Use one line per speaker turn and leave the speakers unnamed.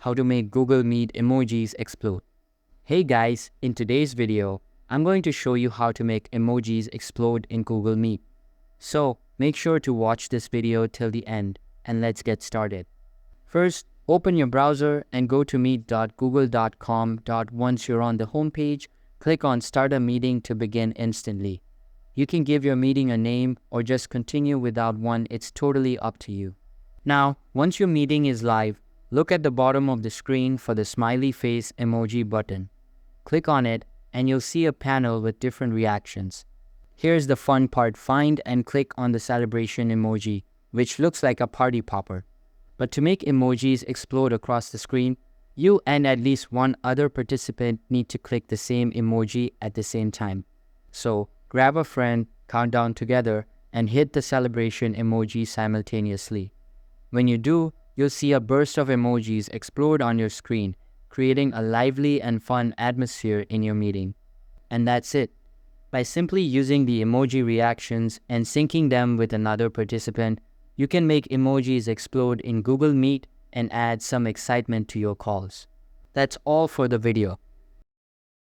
how to make Google Meet emojis explode. Hey guys, in today's video, I'm going to show you how to make emojis explode in Google Meet. So, make sure to watch this video till the end, and let's get started. First, open your browser and go to meet.google.com. Once you're on the home page, click on Start a Meeting to begin instantly. You can give your meeting a name or just continue without one, it's totally up to you. Now, once your meeting is live, look at the bottom of the screen for the smiley face emoji button. Click on it and you'll see a panel with different reactions. Here's the fun part, find and click on the celebration emoji, which looks like a party popper. But to make emojis explode across the screen, you and at least one other participant need to click the same emoji at the same time. So, grab a friend, count down together, and hit the celebration emoji simultaneously. When you do, you'll see a burst of emojis explode on your screen, creating a lively and fun atmosphere in your meeting. And that's it. By simply using the emoji reactions and syncing them with another participant, you can make emojis explode in Google Meet and add some excitement to your calls. That's all for the video.